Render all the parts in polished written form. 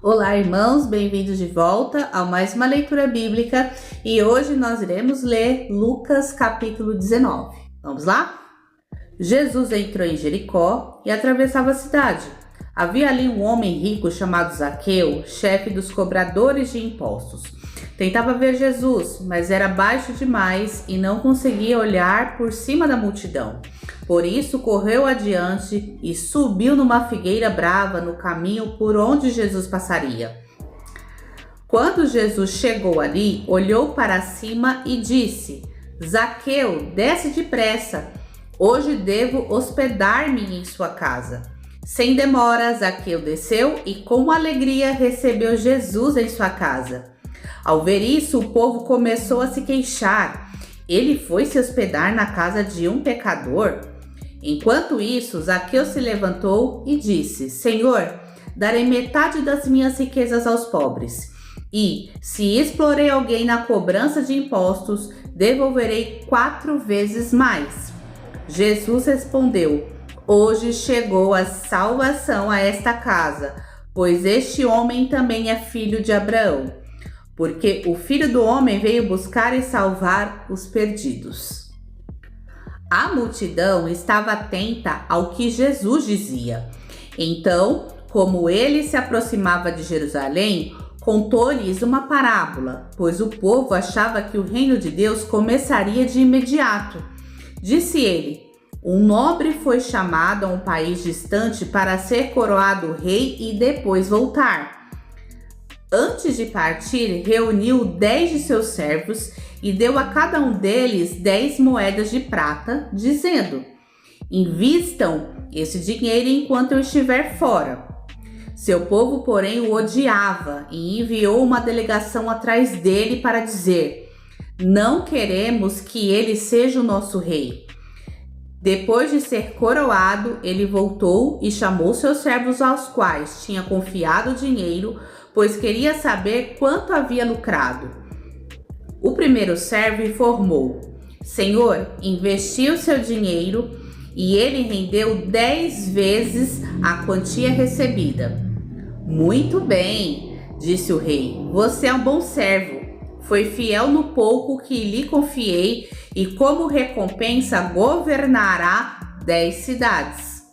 Olá, irmãos, bem-vindos de volta a mais uma leitura bíblica e hoje nós iremos ler Lucas capítulo 19. Vamos lá? Jesus entrou em Jericó e atravessava a cidade. Havia ali um homem rico chamado Zaqueu, chefe dos cobradores de impostos. Tentava ver Jesus, mas era baixo demais e não conseguia olhar por cima da multidão. Por isso, correu adiante e subiu numa figueira brava no caminho por onde Jesus passaria. Quando Jesus chegou ali, olhou para cima e disse: Zaqueu, desce depressa. Hoje devo hospedar-me em sua casa. Sem demora, Zaqueu desceu e com alegria recebeu Jesus em sua casa. Ao ver isso, o povo começou a se queixar. Ele foi se hospedar na casa de um pecador? Enquanto isso, Zaqueu se levantou e disse: Senhor, darei metade das minhas riquezas aos pobres. E, se explorei alguém na cobrança de impostos, devolverei 4 vezes mais. Jesus respondeu: Hoje chegou a salvação a esta casa, pois este homem também é filho de Abraão. Porque o Filho do Homem veio buscar e salvar os perdidos. A multidão estava atenta ao que Jesus dizia. Então, como ele se aproximava de Jerusalém, contou-lhes uma parábola, pois o povo achava que o reino de Deus começaria de imediato. Disse ele: um nobre foi chamado a um país distante para ser coroado rei e depois voltar. Antes de partir, reuniu 10 de seus servos e deu a cada um deles 10 moedas de prata, dizendo: Invistam esse dinheiro enquanto eu estiver fora. Seu povo, porém, o odiava e enviou uma delegação atrás dele para dizer: Não queremos que ele seja o nosso rei. Depois de ser coroado, ele voltou e chamou seus servos aos quais tinha confiado o dinheiro, pois queria saber quanto havia lucrado. O primeiro servo informou: Senhor, investi o seu dinheiro e ele rendeu 10 vezes a quantia recebida. Muito bem, disse o rei, você é um bom servo. Foi fiel no pouco que lhe confiei e como recompensa governará 10 cidades.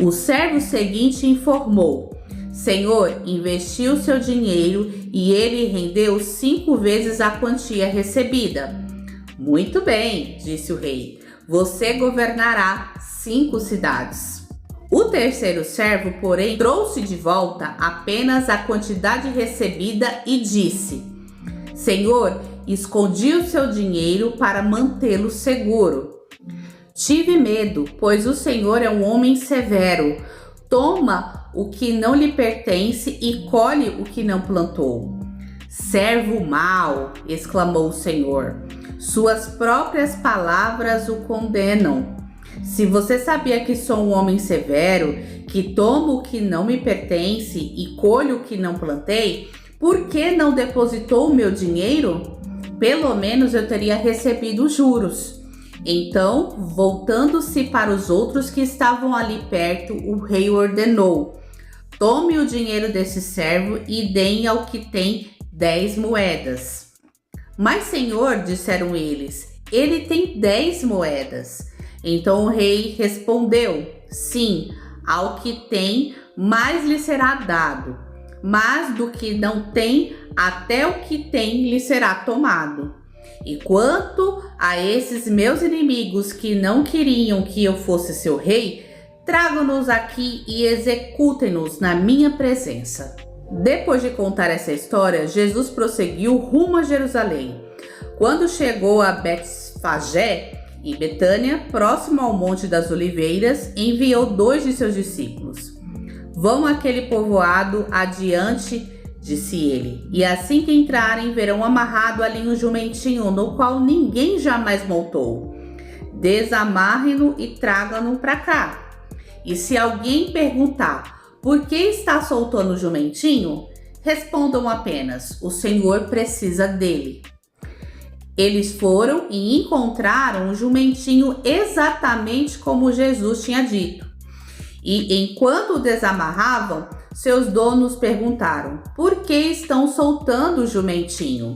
O servo seguinte informou: Senhor, investi o seu dinheiro e ele rendeu 5 vezes a quantia recebida. Muito bem, disse o rei, você governará 5 cidades. O terceiro servo, porém, trouxe de volta apenas a quantidade recebida e disse: Senhor, escondi o seu dinheiro para mantê-lo seguro. Tive medo, pois o Senhor é um homem severo. Toma o que não lhe pertence e colhe o que não plantou. Servo mau, exclamou o Senhor. Suas próprias palavras o condenam. Se você sabia que sou um homem severo, que tomo o que não me pertence e colho o que não plantei, por que não depositou o meu dinheiro? Pelo menos eu teria recebido juros. Então, voltando-se para os outros que estavam ali perto, o rei ordenou: Tome o dinheiro desse servo e deem ao que tem 10 moedas. Mas, senhor, disseram eles, ele tem 10 moedas. Então o rei respondeu: Sim, ao que tem, mais lhe será dado. Mas do que não tem, até o que tem lhe será tomado. E quanto a esses meus inimigos que não queriam que eu fosse seu rei, tragam-nos aqui e executem-nos na minha presença. Depois de contar essa história, Jesus prosseguiu rumo a Jerusalém. Quando chegou a Betfagé, em Betânia, próximo ao Monte das Oliveiras, enviou 2 de seus discípulos. Vão àquele povoado adiante, disse ele, e assim que entrarem, verão amarrado ali um jumentinho no qual ninguém jamais montou. Desamarrem-no e tragam-no para cá. E se alguém perguntar por que está soltando o jumentinho, respondam apenas: o Senhor precisa dele. Eles foram e encontraram o jumentinho exatamente como Jesus tinha dito. E enquanto o desamarravam, seus donos perguntaram: por que estão soltando o jumentinho?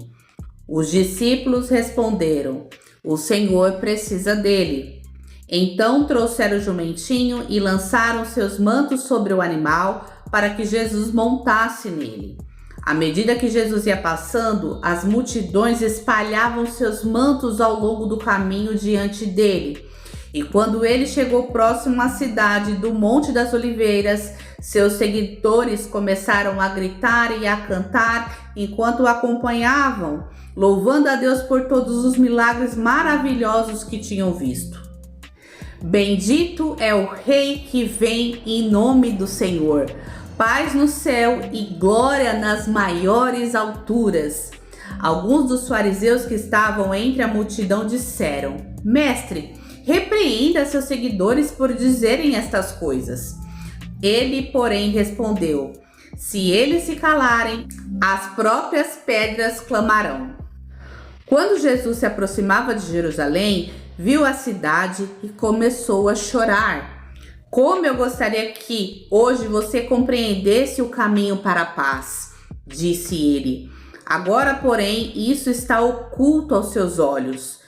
Os discípulos responderam: o Senhor precisa dele. Então trouxeram o jumentinho e lançaram seus mantos sobre o animal para que Jesus montasse nele. À medida que Jesus ia passando, as multidões espalhavam seus mantos ao longo do caminho diante dele. E quando ele chegou próximo à cidade do Monte das Oliveiras, seus seguidores começaram a gritar e a cantar enquanto o acompanhavam, louvando a Deus por todos os milagres maravilhosos que tinham visto. Bendito é o Rei que vem em nome do Senhor. Paz no céu e glória nas maiores alturas. Alguns dos fariseus que estavam entre a multidão disseram: Mestre, repreenda seus seguidores por dizerem estas coisas. Ele, porém, respondeu: se eles se calarem, as próprias pedras clamarão. Quando Jesus se aproximava de Jerusalém, viu a cidade e começou a chorar. Como eu gostaria que hoje você compreendesse o caminho para a paz, disse ele. Agora, porém, isso está oculto aos seus olhos.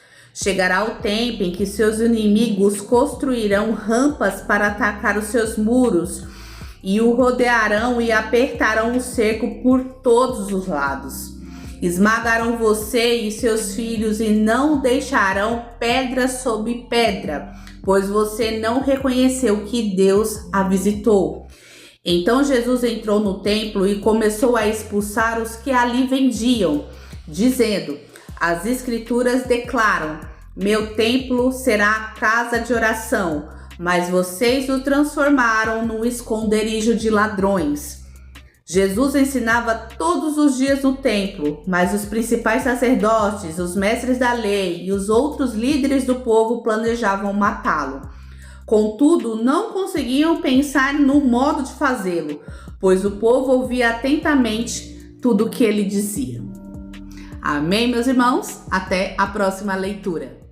Chegará o tempo em que seus inimigos construirão rampas para atacar os seus muros e o rodearão e apertarão o cerco por todos os lados. Esmagarão você e seus filhos e não deixarão pedra sobre pedra, pois você não reconheceu que Deus a visitou. Então Jesus entrou no templo e começou a expulsar os que ali vendiam, dizendo: as escrituras declaram: meu templo será a casa de oração, mas vocês o transformaram num esconderijo de ladrões. Jesus ensinava todos os dias no templo, mas os principais sacerdotes, os mestres da lei e os outros líderes do povo planejavam matá-lo. Contudo, não conseguiam pensar no modo de fazê-lo, pois o povo ouvia atentamente tudo o que ele dizia. Amém, meus irmãos? Até a próxima leitura.